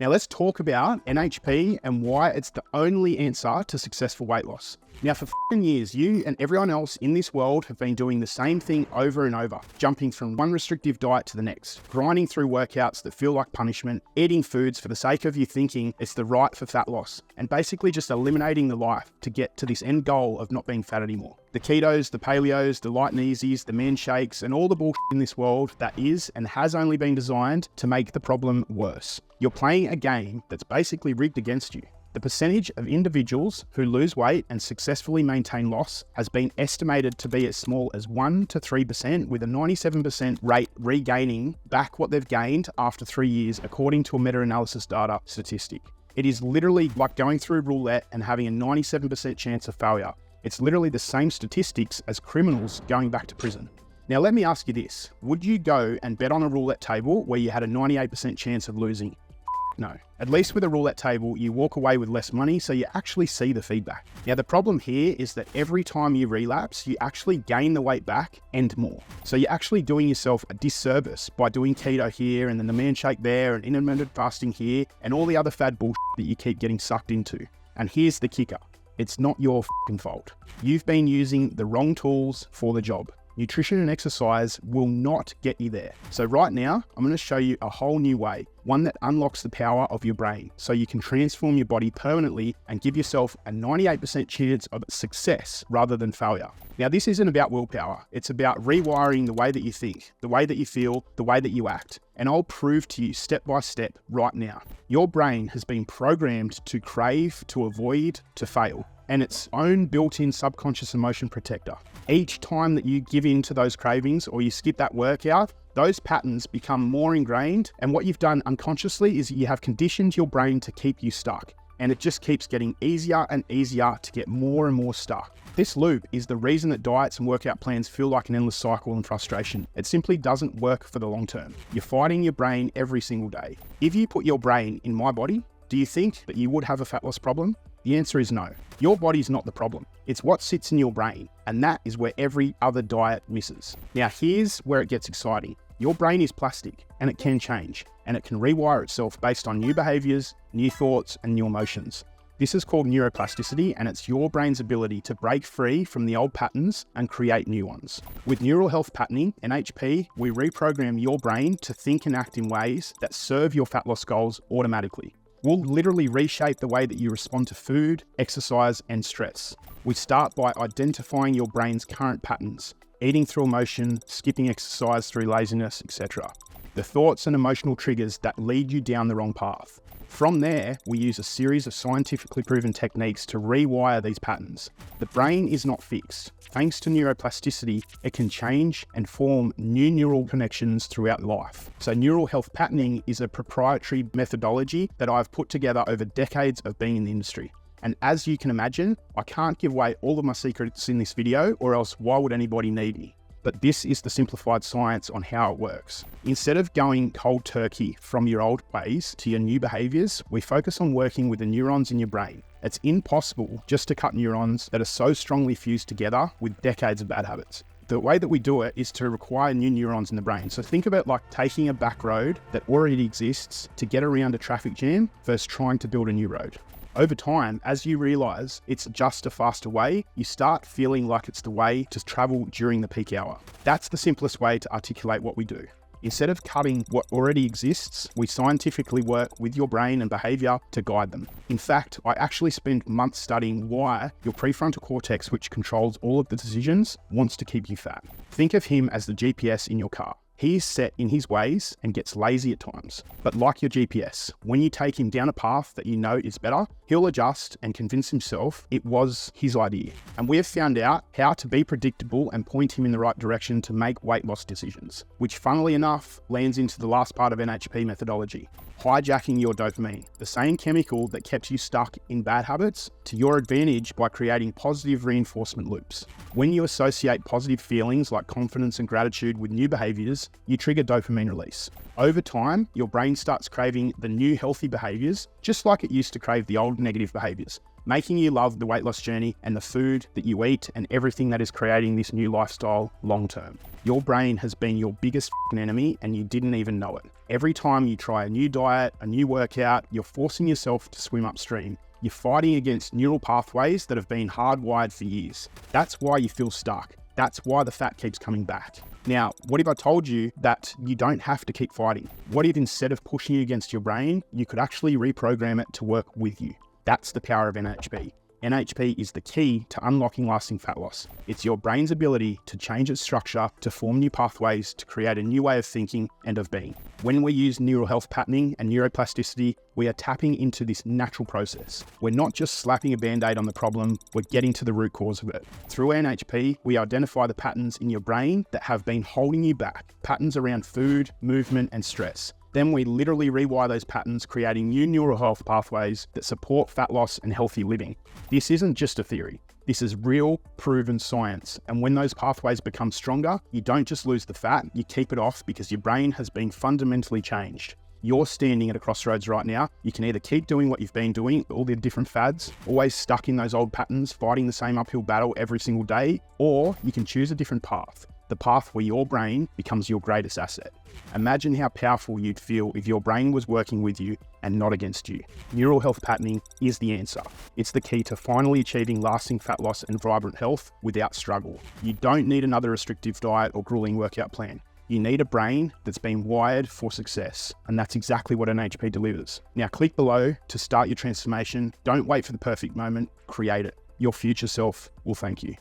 Now let's talk about NHP and why it's the only answer to successful weight loss. Now for years, you and everyone else in this world have been doing the same thing over and over, jumping from one restrictive diet to the next, grinding through workouts that feel like punishment, eating foods for the sake of you thinking it's the right for fat loss, and basically just eliminating the life to get to this end goal of not being fat anymore. The ketos, the paleos, the light and easies, the man shakes, and all the bullshit in this world that is and has only been designed to make the problem worse. You're playing a game that's basically rigged against you. The percentage of individuals who lose weight and successfully maintain loss has been estimated to be as small as 1 to 3%, with a 97% rate regaining back what they've gained after 3 years, according to a meta-analysis data statistic. It is literally like going through roulette and having a 97% chance of failure. It's literally the same statistics as criminals going back to prison. Now let me ask you this, would you go and bet on a roulette table where you had a 98% chance of losing? No. At least with a roulette table, you walk away with less money, so you actually see the feedback. Now, the problem here is that every time you relapse, you actually gain the weight back and more. So you're actually doing yourself a disservice by doing keto here and then the man shake there and intermittent fasting here and all the other fad bullshit that you keep getting sucked into. And here's the kicker. It's not your fault. You've been using the wrong tools for the job. Nutrition and exercise will not get you there. So right now, I'm going to show you a whole new way, one that unlocks the power of your brain so you can transform your body permanently and give yourself a 98% chance of success rather than failure. Now, this isn't about willpower. It's about rewiring the way that you think, the way that you feel, the way that you act. And I'll prove to you step by step right now. Your brain has been programmed to crave, to avoid, to fail, and its own built-in subconscious emotion protector. Each time that you give in to those cravings or you skip that workout, those patterns become more ingrained, and what you've done unconsciously is you have conditioned your brain to keep you stuck, and it just keeps getting easier and easier to get more and more stuck. This loop is the reason that diets and workout plans feel like an endless cycle and frustration. It simply doesn't work for the long term. You're fighting your brain every single day. If you put your brain in my body, do you think that you would have a fat loss problem? The answer is no. Your body's not the problem. It's what sits in your brain, and that is where every other diet misses. Now here's where it gets exciting. Your brain is plastic, and it can change, and it can rewire itself based on new behaviors, new thoughts, and new emotions. This is called neuroplasticity, and it's your brain's ability to break free from the old patterns and create new ones. With neural health patterning, NHP, we reprogram your brain to think and act in ways that serve your fat loss goals automatically. We'll literally reshape the way that you respond to food, exercise, and stress. We start by identifying your brain's current patterns, eating through emotion, skipping exercise through laziness, etc. The thoughts and emotional triggers that lead you down the wrong path. From there, we use a series of scientifically proven techniques to rewire these patterns. The brain is not fixed. Thanks to neuroplasticity, it can change and form new neural connections throughout life. So neural health patterning is a proprietary methodology that I've put together over decades of being in the industry. And as you can imagine, I can't give away all of my secrets in this video, or else why would anybody need me? But this is the simplified science on how it works. Instead of going cold turkey from your old ways to your new behaviors, we focus on working with the neurons in your brain. It's impossible just to cut neurons that are so strongly fused together with decades of bad habits. The way that we do it is to require new neurons in the brain. So think of it like taking a back road that already exists to get around a traffic jam versus trying to build a new road. Over time, as you realize it's just a faster way, you start feeling like it's the way to travel during the peak hour. That's the simplest way to articulate what we do. Instead of cutting what already exists, we scientifically work with your brain and behavior to guide them. In fact, I actually spent months studying why your prefrontal cortex, which controls all of the decisions, wants to keep you fat. Think of him as the GPS in your car. He is set in his ways and gets lazy at times. But like your GPS, when you take him down a path that you know is better, he'll adjust and convince himself it was his idea. And we have found out how to be predictable and point him in the right direction to make weight loss decisions, which funnily enough lands into the last part of NHP methodology. Hijacking your dopamine, the same chemical that kept you stuck in bad habits, to your advantage by creating positive reinforcement loops. When you associate positive feelings like confidence and gratitude with new behaviors, you trigger dopamine release. Over time, your brain starts craving the new healthy behaviors, just like it used to crave the old negative behaviors. making you love the weight loss journey and the food that you eat and everything that is creating this new lifestyle long term. Your brain has been your biggest enemy and you didn't even know it. Every time you try a new diet, a new workout, you're forcing yourself to swim upstream. You're fighting against neural pathways that have been hardwired for years. That's why you feel stuck. That's why the fat keeps coming back. Now, what if I told you that you don't have to keep fighting? What if instead of pushing you against your brain, you could actually reprogram it to work with you? That's the power of NHP. NHP is the key to unlocking lasting fat loss. It's your brain's ability to change its structure, to form new pathways, to create a new way of thinking and of being. When we use neural health patterning and neuroplasticity, we are tapping into this natural process. We're not just slapping a band-aid on the problem, we're getting to the root cause of it. Through NHP, we identify the patterns in your brain that have been holding you back, patterns around food, movement, and stress. Then we literally rewire those patterns, creating new neural health pathways that support fat loss and healthy living. This isn't just a theory. This is real, proven science. And when those pathways become stronger, you don't just lose the fat, you keep it off because your brain has been fundamentally changed. You're standing at a crossroads right now. You can either keep doing what you've been doing, all the different fads, always stuck in those old patterns, fighting the same uphill battle every single day, or you can choose a different path. The path where your brain becomes your greatest asset. Imagine how powerful you'd feel if your brain was working with you and not against you. Neural health patterning is the answer. It's the key to finally achieving lasting fat loss and vibrant health without struggle. You don't need another restrictive diet or grueling workout plan. You need a brain that's been wired for success, and that's exactly what NHP delivers. Now click below to start your transformation. Don't wait for the perfect moment, create it. Your future self will thank you.